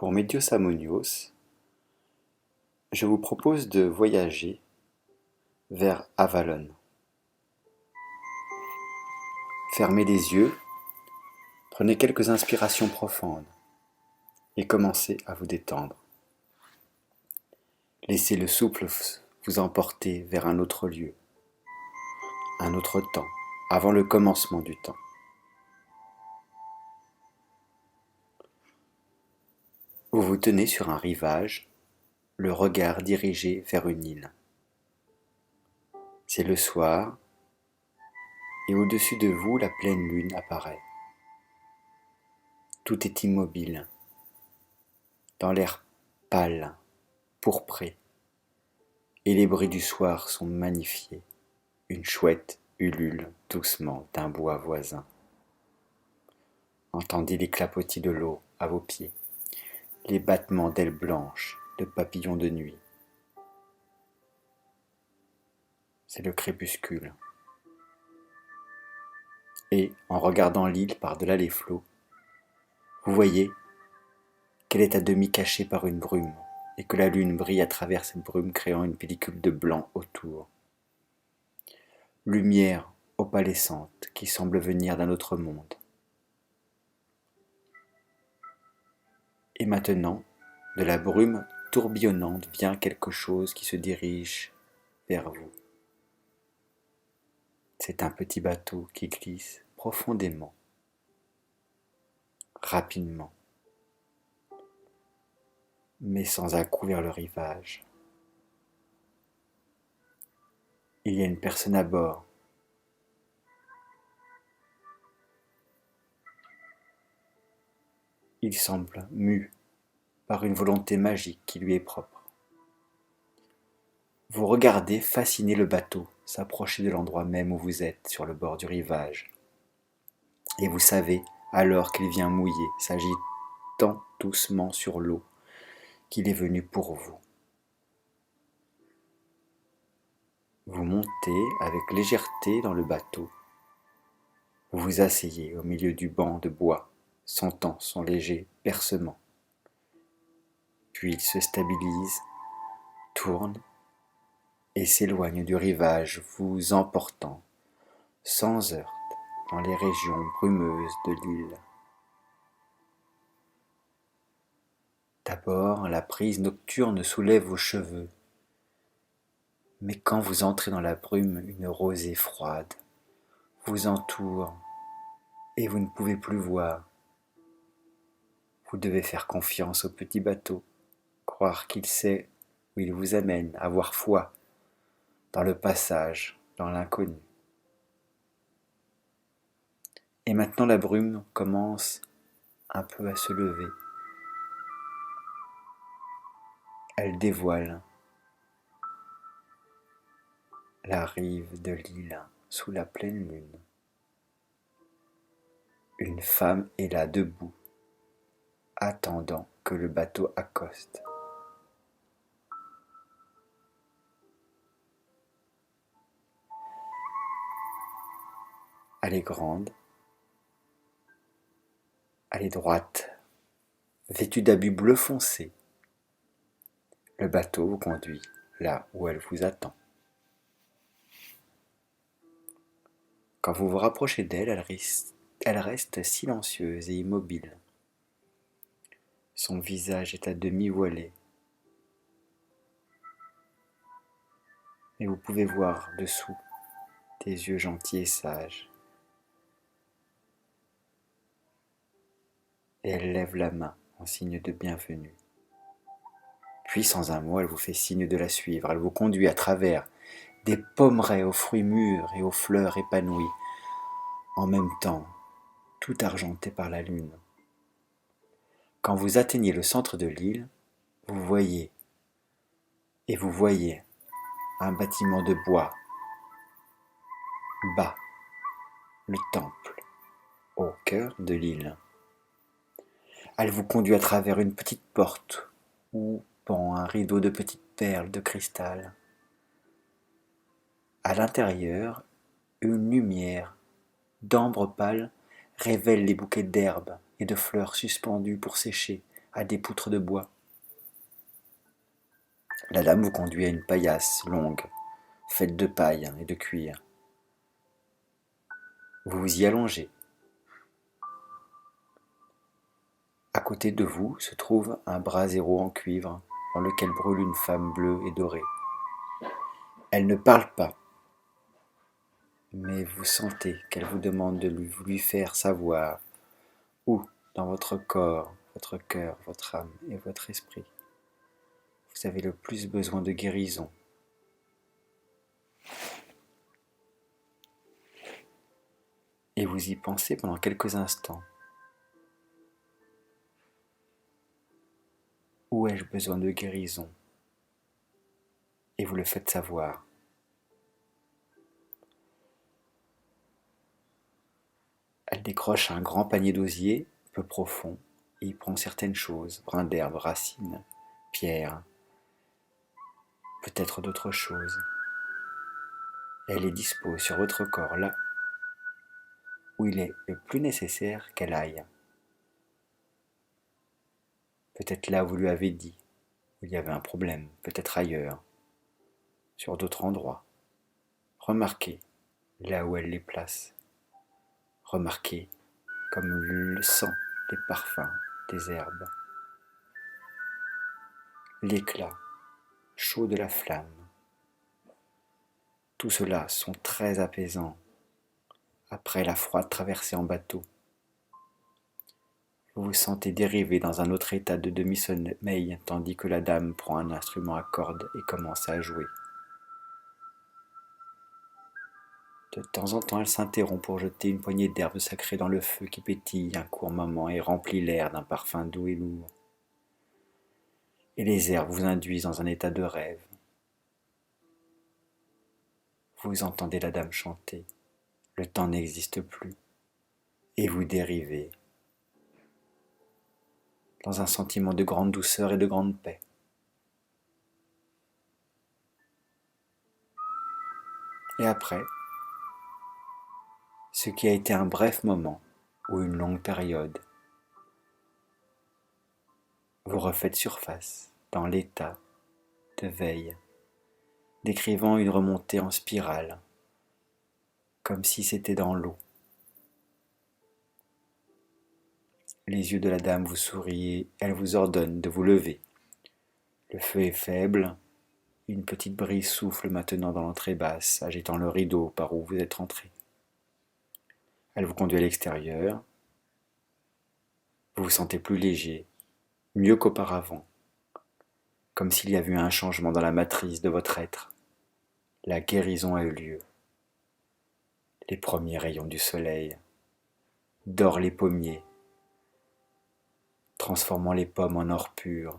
Pour Medios Ammonios, je vous propose de voyager vers Avalon. Fermez les yeux, prenez quelques inspirations profondes et commencez à vous détendre. Laissez le souffle vous emporter vers un autre lieu, un autre temps, avant le commencement du temps. Vous vous tenez sur un rivage, le regard dirigé vers une île. C'est le soir, et au-dessus de vous, la pleine lune apparaît. Tout est immobile, dans l'air pâle, pourpré, et les bruits du soir sont magnifiés. Une chouette ulule doucement d'un bois voisin. Entendez les clapotis de l'eau à vos pieds, les battements d'ailes blanches de papillons de nuit. C'est le crépuscule. Et, en regardant l'île par-delà les flots, vous voyez qu'elle est à demi cachée par une brume, et que la lune brille à travers cette brume, créant une pellicule de blanc autour. Lumière opalescente qui semble venir d'un autre monde. Et maintenant, de la brume tourbillonnante vient quelque chose qui se dirige vers vous. C'est un petit bateau qui glisse profondément, rapidement, mais sans à-coups vers le rivage. Il y a une personne à bord. Il semble mu par une volonté magique qui lui est propre. Vous regardez fasciné le bateau s'approcher de l'endroit même où vous êtes, sur le bord du rivage. Et vous savez alors qu'il vient mouiller, s'agitant doucement sur l'eau, qu'il est venu pour vous. Vous montez avec légèreté dans le bateau. Vous vous asseyez au milieu du banc de bois, sentant son léger percement. Puis il se stabilise, tourne et s'éloigne du rivage, vous emportant, sans heurts, dans les régions brumeuses de l'île. D'abord, la brise nocturne soulève vos cheveux, mais quand vous entrez dans la brume, une rosée froide vous entoure et vous ne pouvez plus voir. Vous devez faire confiance au petit bateau, croire qu'il sait où il vous amène, avoir foi dans le passage, dans l'inconnu. Et maintenant la brume commence un peu à se lever. Elle dévoile la rive de l'île sous la pleine lune. Une femme est là debout, attendant que le bateau accoste. Elle est grande, elle est droite, vêtue d'habits bleu foncé. Le bateau vous conduit là où elle vous attend. Quand vous vous rapprochez d'elle, elle reste silencieuse et immobile. Son visage est à demi voilé, mais vous pouvez voir dessous des yeux gentils et sages. Et elle lève la main en signe de bienvenue. Puis, sans un mot, elle vous fait signe de la suivre. Elle vous conduit à travers des pommeraies aux fruits mûrs et aux fleurs épanouies, en même temps, tout argenté par la lune. Quand vous atteignez le centre de l'île, vous voyez un bâtiment de bois, bas, le temple, au cœur de l'île. Elle vous conduit à travers une petite porte où pend un rideau de petites perles de cristal. À l'intérieur, une lumière d'ambre pâle révèle les bouquets d'herbes et de fleurs suspendues pour sécher à des poutres de bois. La dame vous conduit à une paillasse longue, faite de paille et de cuir. Vous vous y allongez. À côté de vous se trouve un brasero en cuivre dans lequel brûle une femme bleue et dorée. Elle ne parle pas, mais vous sentez qu'elle vous demande de lui faire savoir où, dans votre corps, votre cœur, votre âme et votre esprit, vous avez le plus besoin de guérison. Et vous y pensez pendant quelques instants. Où ai-je besoin de guérison? Et vous le faites savoir. Elle décroche un grand panier d'osier, peu profond, et y prend certaines choses, brins d'herbe, racines, pierres, peut-être d'autres choses. Et elle les dispose sur votre corps, là où il est le plus nécessaire qu'elle aille. Peut-être là où vous lui avez dit, où il y avait un problème, peut-être ailleurs, sur d'autres endroits. Remarquez là où elle les place. Remarquez comme le sang, les parfums des herbes, l'éclat chaud de la flamme. Tout cela sont très apaisants après la froide traversée en bateau. Vous vous sentez dériver dans un autre état de demi-sommeil tandis que la dame prend un instrument à cordes et commence à jouer. De temps en temps, elle s'interrompt pour jeter une poignée d'herbes sacrées dans le feu qui pétille un court moment et remplit l'air d'un parfum doux et lourd. Et les herbes vous induisent dans un état de rêve. Vous entendez la dame chanter. Le temps n'existe plus. Et vous dérivez dans un sentiment de grande douceur et de grande paix. Et après, ce qui a été un bref moment ou une longue période, vous refaites surface dans l'état de veille, décrivant une remontée en spirale, comme si c'était dans l'eau. Les yeux de la dame vous sourient et elle vous ordonne de vous lever. Le feu est faible, une petite brise souffle maintenant dans l'entrée basse, agitant le rideau par où vous êtes entré. Elle vous conduit à l'extérieur. Vous vous sentez plus léger, mieux qu'auparavant, comme s'il y avait eu un changement dans la matrice de votre être. La guérison a eu lieu. Les premiers rayons du soleil dorent les pommiers, transformant les pommes en or pur.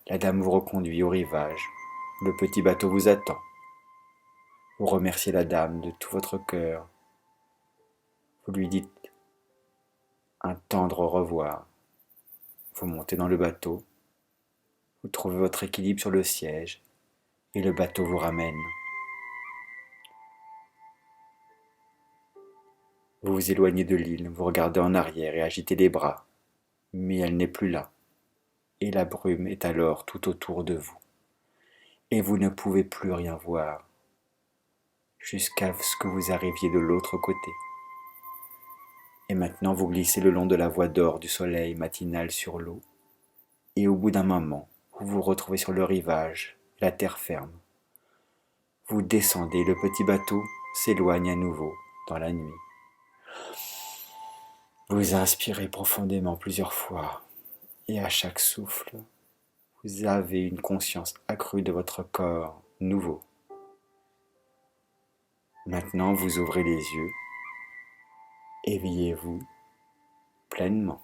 La dame vous reconduit au rivage. Le petit bateau vous attend. Vous remerciez la dame de tout votre cœur. Vous lui dites un tendre au revoir. Vous montez dans le bateau. Vous trouvez votre équilibre sur le siège et le bateau vous ramène. Vous vous éloignez de l'île, vous regardez en arrière et agitez les bras. Mais elle n'est plus là. Et la brume est alors tout autour de vous. Et vous ne pouvez plus rien voir jusqu'à ce que vous arriviez de l'autre côté. Et maintenant vous glissez le long de la voie d'or du soleil matinal sur l'eau. Et au bout d'un moment, vous vous retrouvez sur le rivage, la terre ferme. Vous descendez, le petit bateau s'éloigne à nouveau dans la nuit. Vous inspirez profondément plusieurs fois et à chaque souffle, vous avez une conscience accrue de votre corps nouveau. Maintenant, vous ouvrez les yeux, éveillez-vous pleinement.